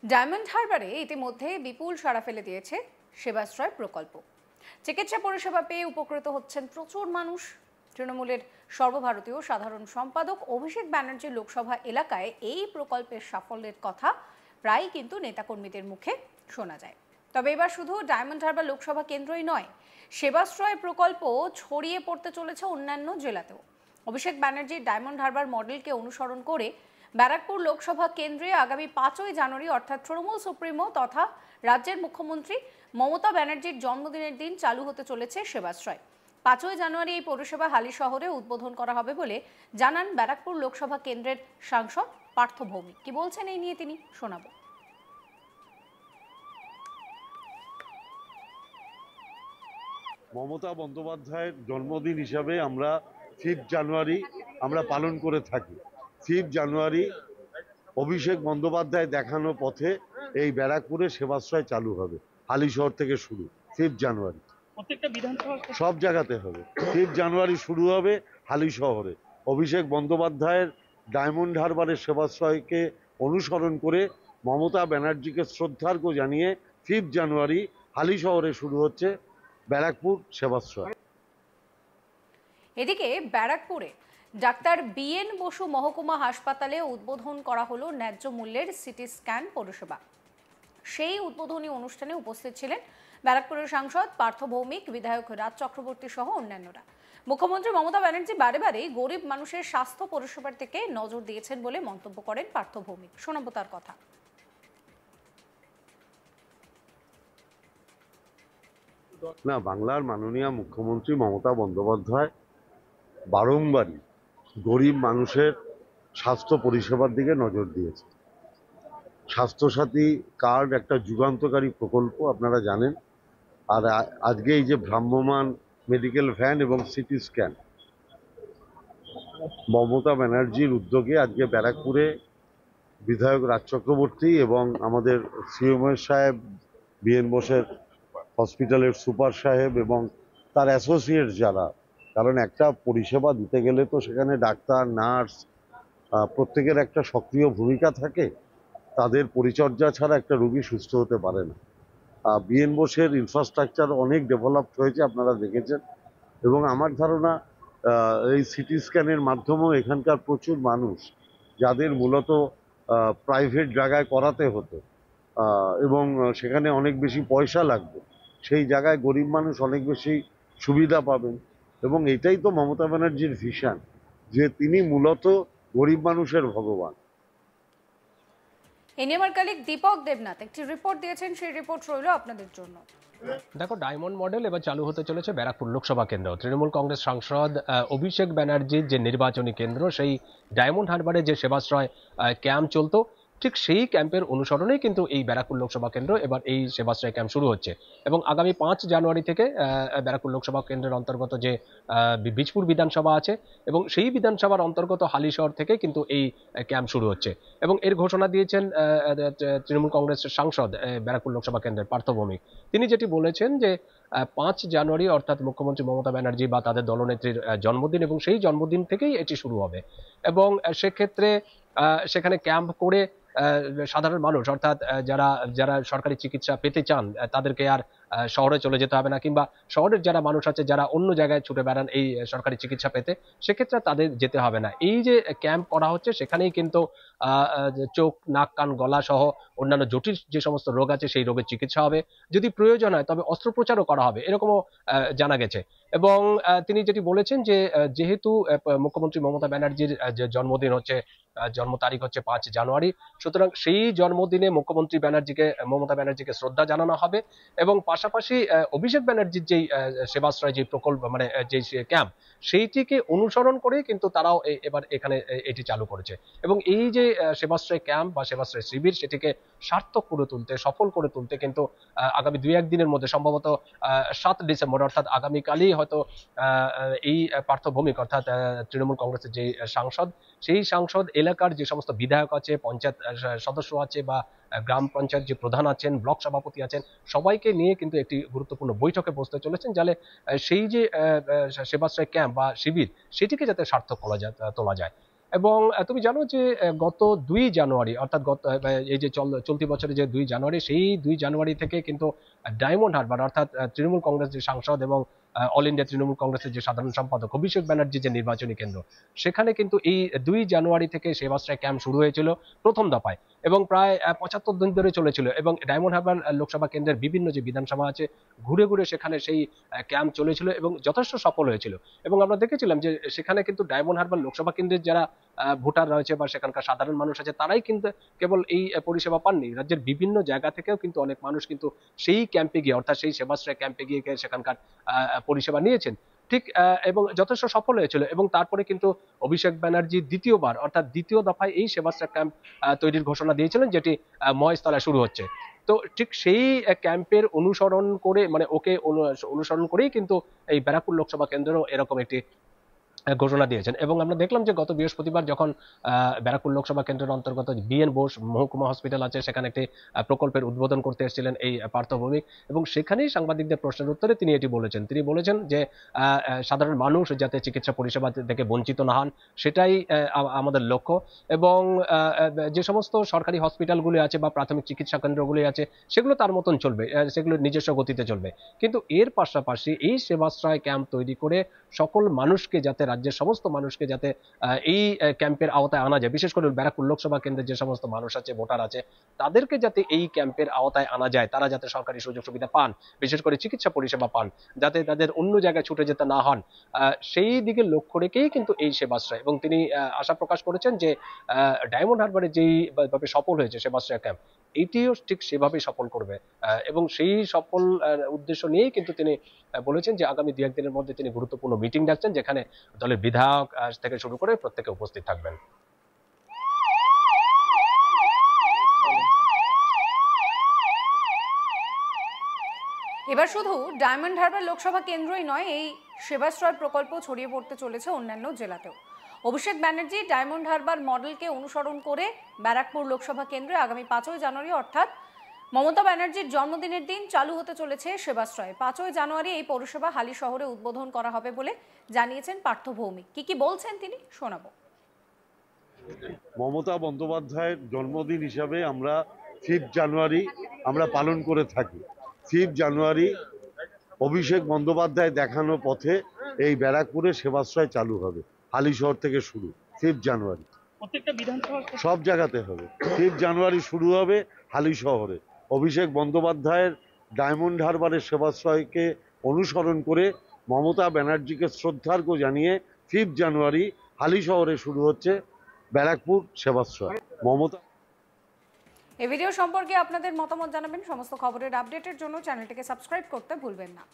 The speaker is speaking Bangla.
ডায়মন্ড হারবারে ইতিমধ্যে বিপুল সাড়া ফেলে দিয়েছে সেবাশ্রয় প্রকল্প। চিকিৎসা পরিষেবা পেয়ে উপকৃত হচ্ছেন প্রচুর মানুষ। তৃণমূলের সর্বভারতীয় সাধারণ সম্পাদক অভিষেক ব্যানার্জি লোকসভা এলাকায় এই প্রকল্পের সাফল্যের কথা প্রায় কিন্তু নেতাকর্মীদের মুখে শোনা যায়। তবে এবার শুধু ডায়মন্ড হারবার লোকসভা কেন্দ্রই নয়, সেবাশ্রয় প্রকল্প ছড়িয়ে পড়তে চলেছে অন্যান্য জেলাতেও। অভিষেক ব্যানার্জির ডায়মন্ড হারবার মডেলকে অনুসরণ করে ব্যারাকপুর লোকসভা কেন্দ্রে আগামী 5ই জানুয়ারি অর্থাৎ তৃণমূল সুপ্রিমো তথা রাজ্যের মুখ্যমন্ত্রী মমতা ব্যানার্জির জন্মদিনের দিন চালু হতে চলেছে সেবাশ্রয়। 5ই জানুয়ারি এই পরিষেবা হালি শহরে উদ্বোধন করা হবে বলে জানান ব্যারাকপুর লোকসভা কেন্দ্রের সাংসদ পার্থ ভৌমিক। কি বলছেন এই নিয়ে তিনি শোনাবো। মমতা বন্দ্যোপাধ্যায়ের জন্মদিন হিসাবে আমরা 5 জানুয়ারি আমরা পালন করে থাকি। 5 জানুয়ারি অভিষেক বন্দ্যোপাধ্যায় দেখানো পথে এই ব্যারাকপুরে সেবাশ্রয় চালু হবে। হালিশহর থেকে শুরু 5 জানুয়ারি প্রত্যেকটা বিধানসভা সব জায়গাতে হবে। 5 জানুয়ারি শুরু হবে হালিশহরে। অভিষেক বন্দ্যোপাধ্যায়ের ডায়মন্ড হারবারের সেবাশ্রয়কে অনুসরণ করে মমতা ব্যানার্জিকে শ্রদ্ধার্ঘ্য জানিয়ে 5 জানুয়ারি হালিশহরে শুরু হচ্ছে ব্যারাকপুর সেবাশ্রয়। এদিকে ব্যারাকপুরে ডাক্তার বিএন বসু মহকুমা হাসপাতালে উদ্বোধন করা হলো ন্যায্য মূল্যের সিটি স্ক্যান পরিষেবা। সেই উদ্বোধনী অনুষ্ঠানে উপস্থিত ছিলেন ব্যারাকপুরের সাংসদ পার্থ ভৌমিক, বিধায়ক রাজ চক্রবর্তী সহ অন্যান্যরা। মুখ্যমন্ত্রী মমতা ব্যানার্জি বারে বারেই গরিব মানুষের স্বাস্থ্য পরিষেবার দিকে নজর দিয়েছেন বলে মন্তব্য করেন পার্থ ভৌমিক। শোনাবো তার কথা। না, বাংলার মাননীয় মুখ্যমন্ত্রী মমতা বন্দ্যোপাধ্যায় বারংবারই গরিব মানুষের স্বাস্থ্য পরিষেবার দিকে নজর দিয়েছে। স্বাস্থ্যসাথী কার্ড একটা যুগান্তকারী প্রকল্প, আপনারা জানেন। আর আজকে এই যে ভ্রাম্যমাণ মেডিকেল ভ্যান এবং সিটি স্ক্যান, মমতা ব্যানার্জির উদ্যোগে আজকে ব্যারাকপুরে বিধায়ক রাজ চক্রবর্তী এবং আমাদের সিএমও সাহেব, বিএন বোসের হসপিটালের সুপার সাহেব এবং তার অ্যাসোসিয়েট যারা, কারণ একটা পরিষেবা দিতে গেলে তো সেখানে ডাক্তার, নার্স প্রত্যেকের একটা সক্রিয় ভূমিকা থাকে। তাদের পরিচর্যা ছাড়া একটা রোগী সুস্থ হতে পারে না। বিএন বোসের ইনফ্রাস্ট্রাকচার অনেক ডেভেলপড হয়েছে, আপনারা দেখেছেন। এবং আমার ধারণা এই সিটি স্ক্যানের মাধ্যমেও এখানকার প্রচুর মানুষ যাদের মূলত প্রাইভেট জায়গায় করাতে হতো এবং সেখানে অনেক বেশি পয়সা লাগবে, সেই জায়গায় গরিব মানুষ অনেক বেশি সুবিধা পাবেন। এবং এটাই তো মমতা ব্যানার্জির ভিশন, যে তিনি মূলত গরিব মানুষের ভগবান। এই নিয়ে আমার কলিগ দীপক দেবনাথ একটি রিপোর্ট দিয়েছেন, সেই রিপোর্ট রইল আপনাদের জন্য। দেখো, ডায়মন্ড মডেল এবার চালু হতে চলেছে ব্যারাকপুর লোকসভা কেন্দ্র। তৃণমূল কংগ্রেস সাংসদ অভিষেক ব্যানার্জির যে নির্বাচনী কেন্দ্র, সেই ডায়মন্ড হারবারে যে সেবাশ্রয় ক্যাম্প চলতো, ঠিক সেই ক্যাম্পের অনুসরণেই কিন্তু এই ব্যারাকপুর লোকসভা কেন্দ্র এবার এই সেবাশ্রয় ক্যাম্প শুরু হচ্ছে। এবং আগামী 5 জানুয়ারি থেকে ব্যারাকপুর লোকসভা কেন্দ্রের অন্তর্গত যে বীজপুর বিধানসভা আছে এবং সেই বিধানসভার অন্তর্গত হালিশহর থেকে কিন্তু এই ক্যাম্প শুরু হচ্ছে। এবং এর ঘোষণা দিয়েছেন তৃণমূল কংগ্রেসের সাংসদ ব্যারাকপুর লোকসভা কেন্দ্রের পার্থ ভৌমিক। তিনি যেটি বলেছেন যে 5 জানুয়ারি অর্থাৎ মুখ্যমন্ত্রী মমতা ব্যানার্জি বা তাদের দলনেত্রীর জন্মদিন, এবং সেই জন্মদিন থেকেই এটি শুরু হবে। এবং সেক্ষেত্রে সেখানে ক্যাম্প করে সাধারণ মানুষ অর্থাৎ যারা যারা সরকারি চিকিৎসা পেতে চান তাদেরকে আর শহরে চলে যেতে হবে না, কিংবা শহরের যারা মানুষ আছে যারা অন্য জায়গায় ছুটে বেড়ান এই সরকারি চিকিৎসা পেতে, সেক্ষেত্রে তাদের যেতে হবে না। এই যে ক্যাম্প করা হচ্ছে সেখানেই কিন্তু চোখ, নাক, কান, গলা সহ অন্যান্য জটিল যে সমস্ত রোগ আছে সেই রোগের চিকিৎসা হবে। যদি প্রয়োজন হয় তবে অস্ত্রোপচারও করা হবে, এরকমও জানা গেছে। এবং তিনি যেটি বলেছেন যে যেহেতু মুখ্যমন্ত্রী মমতা ব্যানার্জির যে জন্মদিন হচ্ছে, জন্ম তারিখ হচ্ছে 5 জানুয়ারি, সুতরাং সেই জন্মদিনে মুখ্যমন্ত্রী মমতা ব্যানার্জিকে শ্রদ্ধা জানানো হবে। এবং পাশাপাশি অভিষেক ব্যানার্জির যেই সেবাশ্রয় যে প্রকল্প, মানে যে ক্যাম্প, সেইটিকে অনুসরণ করে কিন্তু তারাও এবার এখানে এটি চালু করেছে। এবং এই যে সেবাশ্রয় ক্যাম্প বা সেবাশ্রয় শিবির, সেটিকে সার্থক করে তুলতে, সফল করে তুলতে কিন্তু আগামী 2-1 দিনের মধ্যে, সম্ভবত 7 ডিসেম্বর অর্থাৎ আগামীকালই হয়তো এই পার্থ ভৌমিক অর্থাৎ তৃণমূল কংগ্রেসের যে সাংসদ, সেই সাংসদ এলাকার যে সমস্ত বিধায়ক আছে, পঞ্চায়েত সদস্য আছে বা গ্রাম পঞ্চায়েত যে প্রধান আছেন, ব্লক সভাপতি আছেন, সবাইকে নিয়ে কিন্তু একটি গুরুত্বপূর্ণ বৈঠকে বসতে চলেছেন, যাতে সেই যে সেবাশ্রয় ক্যাম্প বা শিবির, সেটিকে যাতে সার্থক তোলা যায়। এবং তুমি জানো যে গত 2 জানুয়ারি অর্থাৎ এই যে চলতি বছরে যে 2 জানুয়ারি, সেই 2 জানুয়ারি থেকে কিন্তু ডায়মন্ড হারবার অর্থাৎ তৃণমূল কংগ্রেস যে সাংসদ এবং অল ইন্ডিয়া তৃণমূল কংগ্রেসের যে সাধারণ সম্পাদক অভিষেক ব্যানার্জি যে নির্বাচনী কেন্দ্র, সেখানে কিন্তু এই 2 জানুয়ারি থেকে সেবাশ্রয় ক্যাম্প শুরু হয়েছিল প্রথম দফায় এবং প্রায় 75 দিন ধরে চলেছিল। এবং ডায়মন্ড হারবার লোকসভা কেন্দ্রের বিভিন্ন যে বিধানসভা আছে ঘুরে ঘুরে সেখানে সেই ক্যাম্প চলেছিল এবং যথেষ্ট সফল হয়েছিল। এবং আমরা দেখেছিলাম যে সেখানে কিন্তু ডায়মন্ড হারবার লোকসভা কেন্দ্রের যারা ভোটার রয়েছে বা সেখানকার সাধারণ মানুষ আছে, তারাই কিন্তু কেবল এই পরিষেবা পাননি, রাজ্যের বিভিন্ন জায়গা থেকেও কিন্তু অনেক মানুষ কিন্তু সেই ক্যাম্পে গিয়ে অর্থাৎ সেই সেবাশ্রয় ক্যাম্পে গিয়ে সেখানকার পরিষেবা নিয়েছেন ঠিক, এবং যথেষ্ট সফল হয়েছিল। এবং তারপরে কিন্তু অভিষেক ব্যানার্জি দ্বিতীয়বার অর্থাৎ দ্বিতীয় দফায় এই সেবাশ্রয় ক্যাম্প তৈরির ঘোষণা দিয়েছিলেন, যেটি মহেশতলায় শুরু হচ্ছে। তো ঠিক সেই ক্যাম্পের অনুসরণ করে মানে ওকে অনুসরণ করেই কিন্তু এই ব্যারাকপুর লোকসভা কেন্দ্রেও এরকম একটি ঘোষণা দিয়েছেন। এবং আমরা দেখলাম যে গত বৃহস্পতিবার যখন ব্যারাকপুর লোকসভা কেন্দ্রের অন্তর্গত বিএন বোস মহকুমা হসপিটাল আছে, সেখানে একটি প্রকল্পের উদ্বোধন করতে এসেছিলেন এই পার্থ ভৌমিক, এবং সেখানেই সাংবাদিকদের প্রশ্নের উত্তরে তিনি এটি বলেছেন। তিনি বলেছেন যে সাধারণ মানুষ যাতে চিকিৎসা পরিষেবা থেকে বঞ্চিত না হন, সেটাই আমাদের লক্ষ্য। এবং যে সমস্ত সরকারি হসপিটালগুলি আছে বা প্রাথমিক চিকিৎসা কেন্দ্রগুলি আছে সেগুলো তার মতন চলবে, সেগুলো নিজস্ব গতিতে চলবে, কিন্তু এর পাশাপাশি এই সেবাশ্রয় ক্যাম্প তৈরি করে সকল মানুষকে যাতে, রাজ্যের সমস্ত মানুষকে যাতে এই ক্যাম্পের আওতায় আনা যায়, বিশেষ করে ব্যারাকপুর লোকসভা কেন্দ্রের যে সমস্ত মানুষ আছে, ভোটার আছে, তাদেরকে যাতে এই ক্যাম্পের আওতায় আনা যায়, তারা যাতে সরকারি সুযোগ সুবিধা পান, বিশেষ করে চিকিৎসা পরিষেবা পান, যাতে তাদের অন্য জায়গায় ছুটে যেতে না হন, সেই দিকে লক্ষ্য রেখেই কিন্তু এই সেবাশ্রয়। এবং তিনি আশা প্রকাশ করেছেন যে ডায়মন্ড হারবারে যেই ভাবে সফল হয়েছে সেবাশ্রয় ক্যাম্প, এটিও ঠিক সেভাবেই সফল করবে। এবং সেই সফল উদ্দেশ্য নিয়েই কিন্তু তিনি বলেছেন যে আগামী 2-1 দিনের মধ্যে তিনি গুরুত্বপূর্ণ মিটিং ডাকছেন, যেখানে দলের বিধায়ক থেকে শুরু করে প্রত্যেকে উপস্থিত থাকবেন। এবার শুধু ডায়মন্ড হারবার লোকসভা কেন্দ্রই নয়, এই সেবাশ্রয় প্রকল্প ছড়িয়ে পড়তে চলেছে অন্যান্য জেলাতেও। অভিষেক ব্যানার্জি ডায়মন্ড হারবার মডেলকে অনুসরণ করে ব্যারাকপুর লোকসভা কেন্দ্রে আগামী 5ই জানুয়ারি অর্থাৎ মমতা ব্যানার্জির জন্মদিনের দিন চালু হতে চলেছে সেবাশ্রয়। 5ই জানুয়ারি এই পরিষেবা হালি শহরে উদ্বোধন করা হবে বলে জানিয়েছেন পার্থ ভৌমিক। কি বলছেন তিনি শোনাবো। মমতা বন্দ্যোপাধ্যায়ের জন্মদিন হিসাবে আমরা 5 জানুয়ারি আমরা পালন করে থাকি। 5 জানুয়ারি অভিষেক বন্দ্যোপাধ্যায় দেখানো পথে এই ব্যারাকপুরে সেবাশ্রয় চালু হবে, হালিশহর থেকে শুরু। 5 জানুয়ারি সব জায়গাতে হবে। 5 জানুয়ারি শুরু হবে হালিশহরে। অভিষেক বন্দ্যোপাধ্যায়ের ডায়মন্ড হারবারের সেবাশ্রয়কে অনুসরণ করে মমতা ব্যানার্জিকে শ্রদ্ধার্ঘ্য জানিয়ে 5 জানুয়ারি হালিশহরে শুরু হচ্ছে ব্যারাকপুর সেবাশ্রয়। মমতা এই ভিডিও সম্পর্কে আপনাদের মতামত জানাবেন। সমস্ত খবরের আপডেটের জন্য চ্যানেলটিকে সাবস্ক্রাইব করতে ভুলবেন না।